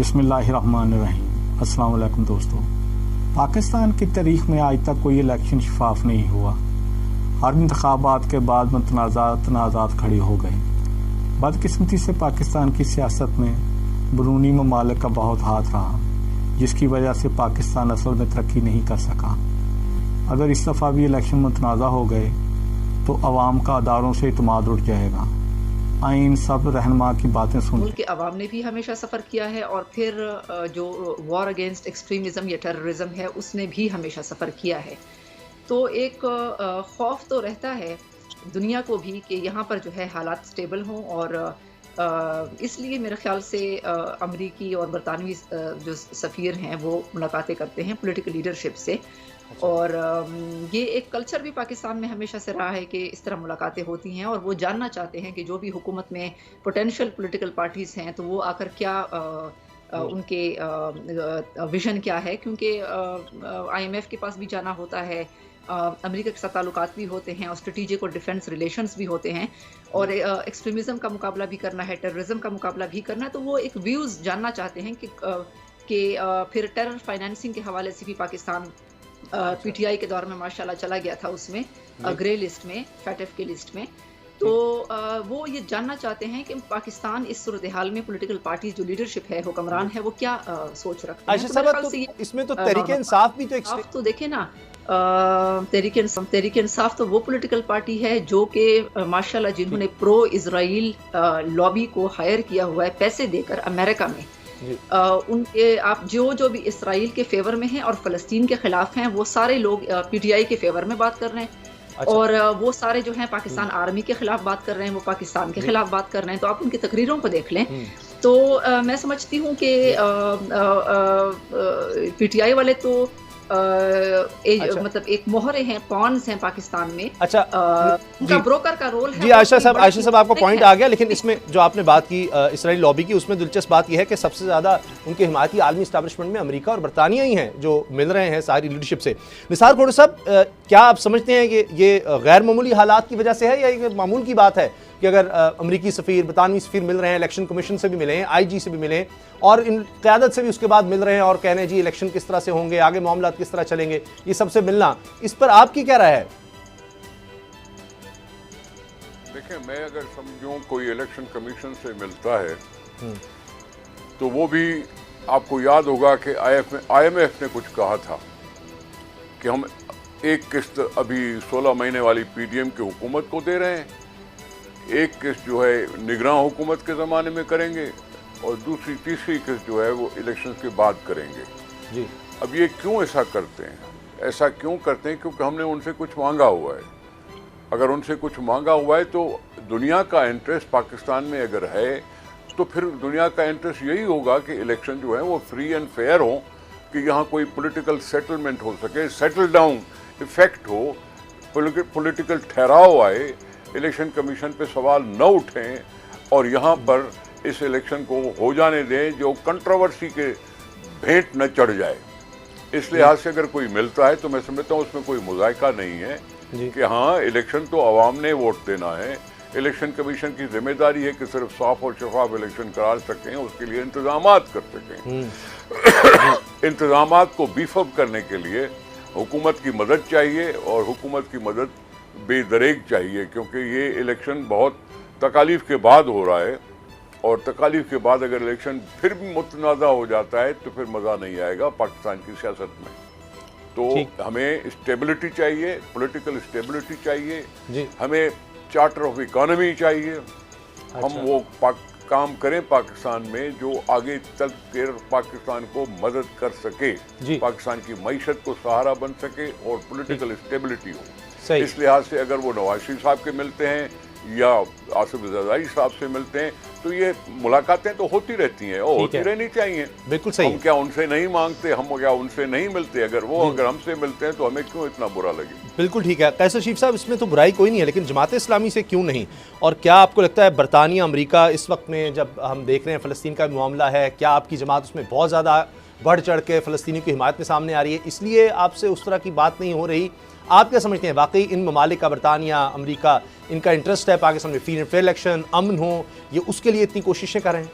बिस्मिल्लाहिर्रहमानिर्रहीम। अस्सलाम वालेकुम दोस्तों। पाकिस्तान की तारीख में आज तक कोई इलेक्शन शफाफ नहीं हुआ। हर इंतखाबात के बाद तनाज़ात खड़ी हो गए। बदकिस्मती से पाकिस्तान की सियासत में बैरूनी ममालिक का बहुत हाथ रहा, जिसकी वजह से पाकिस्तान असल में तरक्की नहीं कर सका। अगर इस दफ़ा भी इलेक्शन मुतनाज़ा हो गए तो अवाम का अदारों से इत्मीनान उठ जाएगा। आइन सब रहनुमा की बातें सुन मुल्क के अवाम ने भी हमेशा सफ़र किया है और फिर जो वॉर अगेंस्ट एक्सट्रीमिज़म या टेररिज्म है उसने भी हमेशा सफ़र किया है। तो एक खौफ तो रहता है दुनिया को भी कि यहाँ पर जो है हालात स्टेबल हों, और इसलिए मेरे ख्याल से अमरीकी और बरतानवी जो सफ़ीर हैं वो मुलाकातें करते हैं पॉलिटिकल लीडरशिप से। और ये एक कल्चर भी पाकिस्तान में हमेशा से रहा है कि इस तरह मुलाकातें होती हैं, और वो जानना चाहते हैं कि जो भी हुकूमत में पोटेंशियल पॉलिटिकल पार्टीज़ हैं तो वो आकर क्या उनके विजन क्या है, क्योंकि IMF के पास भी जाना होता है, अमेरिका के साथ ताल्लुकात भी होते हैं और स्ट्रेटेजिक और डिफेंस रिलेशंस भी होते हैं, और एक्सट्रीमिज़म का मुकाबला भी करना है, टेररिज्म का मुकाबला भी करना है। तो वो एक व्यूज़ जानना चाहते हैं कि फिर टेरर फाइनेंसिंग के हवाले से भी पाकिस्तान PTI के दौर में माशाल्लाह चला गया था उसमें ग्रे लिस्ट में, फैटेफ की लिस्ट में। तो वो ये जानना चाहते हैं कि पाकिस्तान इस सूरत हाल में पॉलिटिकल पार्टी जो लीडरशिप है, हुक्मरान है, वो क्या सोच रखते हैं। इसमें तो तहरीक इंसाफ भी तो आप तो देखें ना, तहरीक इंसाफ तो वो पॉलिटिकल पार्टी है जो कि माशाल्लाह जिन्होंने प्रो इजराइल लॉबी को हायर किया हुआ है पैसे देकर अमेरिका में। उनके आप जो भी इसराइल के फेवर में हैं और फ़लस्तीन के खिलाफ हैं, वो सारे लोग PTI के फेवर में बात कर रहे हैं। अच्छा। और वो सारे जो हैं पाकिस्तान आर्मी के खिलाफ बात कर रहे हैं, वो पाकिस्तान के खिलाफ बात कर रहे हैं। तो आप उनकी तकरीरों को देख लें तो मैं समझती हूँ कि PTI वाले तो अच्छा। मतलब एक मोहरे हैं, पॉन्स हैं पाकिस्तान में। अच्छा, उनका ब्रोकर का रोल है। जी आयशा साहब आपको पॉइंट आ गया, लेकिन इसमें जो आपने बात की इसराइल लॉबी की, उसमें दिलचस्प बात यह है कि सबसे ज़्यादा उनके हिमायती आलमी इस्टेब्लिशमेंट में अमेरिका और बरतानिया ही हैं जो मिल रहे हैं सारी लीडरशिप से। निसार खोड़े साहब, क्या आप समझते हैं कि ये गैर मामूली हालात की वजह से है या ये मामूल की बात है कि अगर अमरीकी सफ़ीर, बरतानवी सफ़ीर मिल रहे हैं, इलेक्शन कमीशन से भी मिले हैं, IG से भी मिले हैं और इन क़यादत से भी उसके बाद मिल रहे हैं और कह रहे हैं जी इलेक्शन किस तरह से होंगे, आगे मामला किस तरह चलेंगे, ये सबसे मिलना, इस पर आपकी क्या राय है? देखिए, मैं अगर समझूं कोई इलेक्शन कमीशन से मिलता है तो वो भी आपको याद होगा कि IMF ने कुछ कहा था कि हम एक किस्त अभी 16 महीने वाली PDM की हुकूमत को दे रहे हैं, एक किस्त जो है निगरान हुकूमत के ज़माने में करेंगे और तीसरी किस्त जो है वो इलेक्शन के बाद करेंगे। जी। अब ये क्यों ऐसा करते हैं? ऐसा क्यों करते हैं? क्योंकि हमने उनसे कुछ मांगा हुआ है। अगर उनसे कुछ मांगा हुआ है तो दुनिया का इंटरेस्ट पाकिस्तान में अगर है तो फिर दुनिया का इंटरेस्ट यही होगा कि इलेक्शन जो है वो फ्री एंड फेयर हो, कि यहाँ कोई पॉलिटिकल सेटलमेंट हो सके, सेटल डाउन इफेक्ट हो, पॉलिटिकल ठहराव आए, इलेक्शन कमीशन पे सवाल न उठें और यहाँ पर इस इलेक्शन को हो जाने दें जो कंट्रोवर्सी के भेंट न चढ़ जाए। इस लिहाज से अगर कोई मिलता है तो मैं समझता हूँ उसमें कोई मुज़ायका नहीं है कि हाँ, इलेक्शन तो अवाम ने वोट देना है। इलेक्शन कमीशन की जिम्मेदारी है कि सिर्फ साफ और शफाफ इलेक्शन करा सकें, उसके लिए इंतजामात कर सकें। इंतजामात को बीफ अप करने के लिए हुकूमत की मदद चाहिए और हुकूमत की मदद बेदरेग चाहिए, क्योंकि ये इलेक्शन बहुत तकालीफ के बाद हो रहा है और तकालीफ के बाद अगर इलेक्शन फिर भी मुतनाज़ा हो जाता है तो फिर मज़ा नहीं आएगा पाकिस्तान की सियासत में। तो हमें स्टेबिलिटी चाहिए, पॉलिटिकल स्टेबिलिटी चाहिए, हमें चार्टर ऑफ इकोनॉमी चाहिए। अच्छा। हम वो काम करें पाकिस्तान में जो आगे तक के पाकिस्तान को मदद कर सके, पाकिस्तान की मईशत को सहारा बन सके और पॉलिटिकल स्टेबिलिटी हो। इस लिहाज से अगर वो नवाज शरीफ साहब के मिलते हैं या आसिफ जरदारी साहब से मिलते हैं तो ये मुलाकातें तो होती रहती हैं और होती रहनी चाहिए। बिल्कुल सही। हम क्या उनसे नहीं मांगते, हम क्या उनसे नहीं मिलते? अगर हमसे मिलते हैं तो हमें क्यों इतना बुरा लगे? बिल्कुल ठीक है कैसर शरीफ साहब, इसमें तो बुराई कोई नहीं है, लेकिन जमात इस्लामी से क्यों नहीं? और क्या आपको लगता है बरतानिया, अमरीका इस वक्त में जब हम देख रहे हैं फ़लस्तीन का मामला है, क्या आपकी जमात उसमें बहुत ज़्यादा बढ़ चढ़ के फ़लस्तीनी की हिमायत में सामने आ रही है, इसलिए आपसे उस तरह की बात नहीं हो रही? आप क्या समझते हैं, वाकई इन ममालिक का, बरतानिया, अमरीका, इनका इंटरेस्ट है पाकिस्तान में फ्री एंड फेयर इलेक्शन, अमन हो, ये उसके लिए इतनी कोशिशें कर रहे हैं?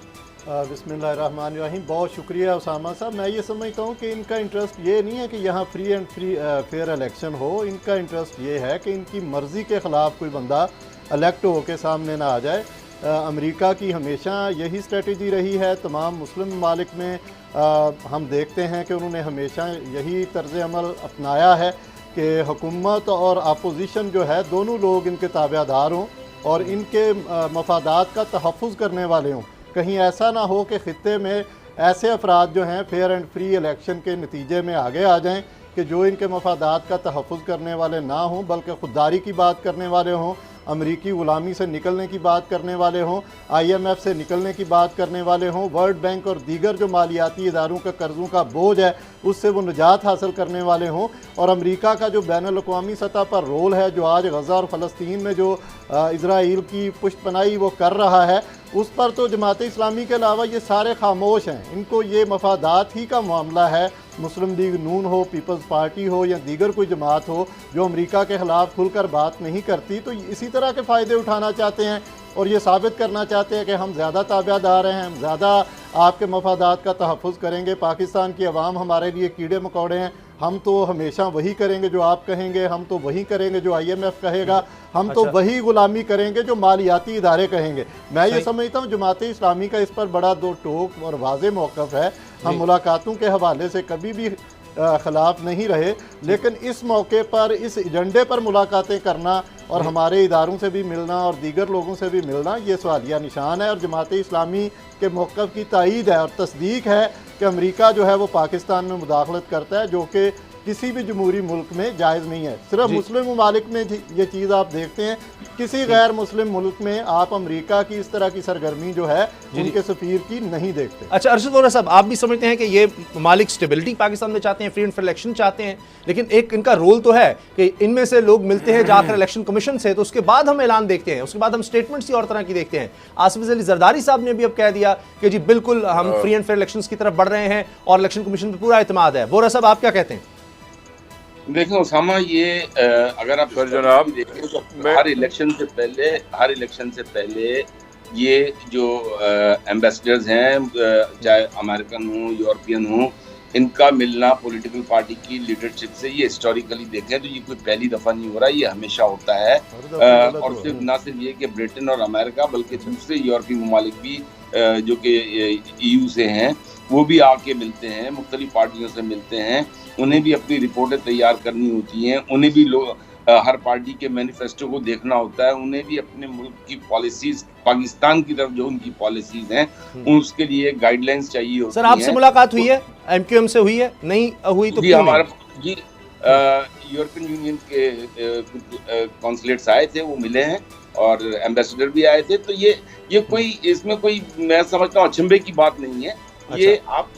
बिस्मिल्लाहिर्रहमानिर्रहीम। बहुत शुक्रिया उसामा साहब। मैं ये समझता हूँ कि इनका इंटरेस्ट ये नहीं है कि यहाँ फ्री एंड फेयर इलेक्शन हो। इनका इंटरेस्ट ये है कि इनकी मर्ज़ी के ख़िलाफ़ कोई बंदा इलेक्ट हो के सामने ना आ जाए। अमेरिका की हमेशा यही स्ट्रेटजी रही है। तमाम मुस्लिम ममालिक में हम देखते हैं कि उन्होंने हमेशा यही तर्ज़ अमल अपनाया है कि हुकूमत और अपोजिशन जो है दोनों लोग इनके ताबेदार हों और इनके मफादात का तहफ़्फ़ुज़ करने वाले हों। कहीं ऐसा ना हो कि ख़ित्ते में ऐसे अफराद जो हैं फेयर एंड फ्री इलेक्शन के नतीजे में आगे आ जाएं कि जो इनके मफादात का तहफ़्फ़ुज़ करने वाले ना हों, बल्कि खुददारी की बात करने वाले हों, अमरीकी ग़ुलामी से निकलने की बात करने वाले हों, IMF से निकलने की बात करने वाले हों, वर्ल्ड बैंक और दीगर जो मालियाती इदारों का कर्ज़ों का बोझ है उससे वो निजात हासिल करने वाले हों। और अमेरिका का जो बैनुल-अक़वामी सतह पर रोल है, जो आज गज़ा और फ़लस्तीन में जो इज़राइल की पुष्टपनाही वो कर रहा है, उस पर तो जमात इस्लामी के अलावा ये सारे खामोश हैं। इनको ये मफादात ही का मामला है। मुस्लिम लीग नून हो, पीपल्स पार्टी हो या दीगर कोई जमात हो जो अमेरिका के ख़िलाफ़ खुलकर बात नहीं करती, तो इसी तरह के फ़ायदे उठाना चाहते हैं और ये साबित करना चाहते हैं कि हम ज़्यादा ताबेदार हैं, हम ज़्यादा आपके मफादात का तहफ़्फ़ुज़ करेंगे। पाकिस्तान की अवाम हमारे लिए कीड़े मकोड़े हैं, हम तो हमेशा वही करेंगे जो आप कहेंगे, हम तो वही करेंगे जो IMF कहेगा, हम तो वही गुलामी करेंगे जो मालियाती इदारे कहेंगे। मैं ये समझता हूँ जमात इस्लामी का इस पर बड़ा दो टोक और वाज़े मौक़िफ़ है। हम मुलाकातों के हवाले से कभी भी ख़िलाफ़ नहीं रहे, लेकिन इस मौके पर इस एजेंडे पर मुलाकातें करना और हमारे इदारों से भी मिलना और दीगर लोगों से भी मिलना ये सवालिया निशान है। और जमात इस्लामी के मौक़िफ़ की तायीद है और तस्दीक है कि अमेरिका जो है वो पाकिस्तान में मुदाखलत करता है, जो कि किसी भी जमहूरी मुल्क में जायज़ नहीं है। सिर्फ मुस्लिम ममालिक में ये चीज़ आप देखते हैं, किसी गैर मुस्लिम मुल्क में आप अमेरिका की इस तरह की सरगर्मी जो है उनके सफ़ीर की नहीं देखते। अच्छा अरशद वोरा साहब, आप भी समझते हैं कि ये ममालिक स्टेबिलिटी पाकिस्तान में चाहते हैं, फ्री एंड फेयर इलेक्शन चाहते हैं, लेकिन एक इनका रोल तो है कि इनमें से लोग मिलते हैं जाकर इलेक्शन कमीशन से, तो उसके बाद हम ऐलान देखते हैं, उसके बाद हम स्टेटमेंट्स ही और तरह की देखते हैं। आसिफ अली जरदारी साहब ने भी अब कह दिया कि जी बिल्कुल हम फ्री एंड फेयर इलेक्शन की तरफ बढ़ रहे हैं और इलेक्शन कमीशन पर पूरा एतमाद है। वोरा साहब आप क्या कहते हैं? देखो उसामा, ये अगर आप सर जनाब देखें तो हर इलेक्शन से पहले ये जो एम्बेसडर्स हैं, चाहे अमेरिकन हो यूरोपियन हो, इनका मिलना पॉलिटिकल पार्टी की लीडरशिप से ये हिस्टोरिकली देखें तो ये कोई पहली दफ़ा नहीं हो रहा, ये हमेशा होता है। और सिर्फ ना सिर्फ ये कि ब्रिटेन और अमेरिका बल्कि दूसरे यूरोपीय ममालिक भी जो कि EU से हैं वो भी आके मिलते हैं, मुख्तलिफ पार्टियों से मिलते हैं, उन्हें भी अपनी रिपोर्टें तैयार करनी होती हैं, उन्हें भी हर पार्टी के मैनिफेस्टो को देखना होता है, उन्हें भी अपने मुल्क की पॉलिसीज, पाकिस्तान की तरफ जो उनकी पॉलिसीज हैं उसके लिए गाइडलाइंस चाहिए होती हैं। सर आपसे मुलाकात हुई है, MQM से हुई है? नहीं हुई तो जी हमारा जी यूरोपियन यूनियन के कॉन्सुलेट्स आए थे, वो मिले हैं और एम्बेसडर भी आए थे। तो ये कोई इसमें कोई मैं समझता हूँ अचंभे की बात नहीं है। ये आप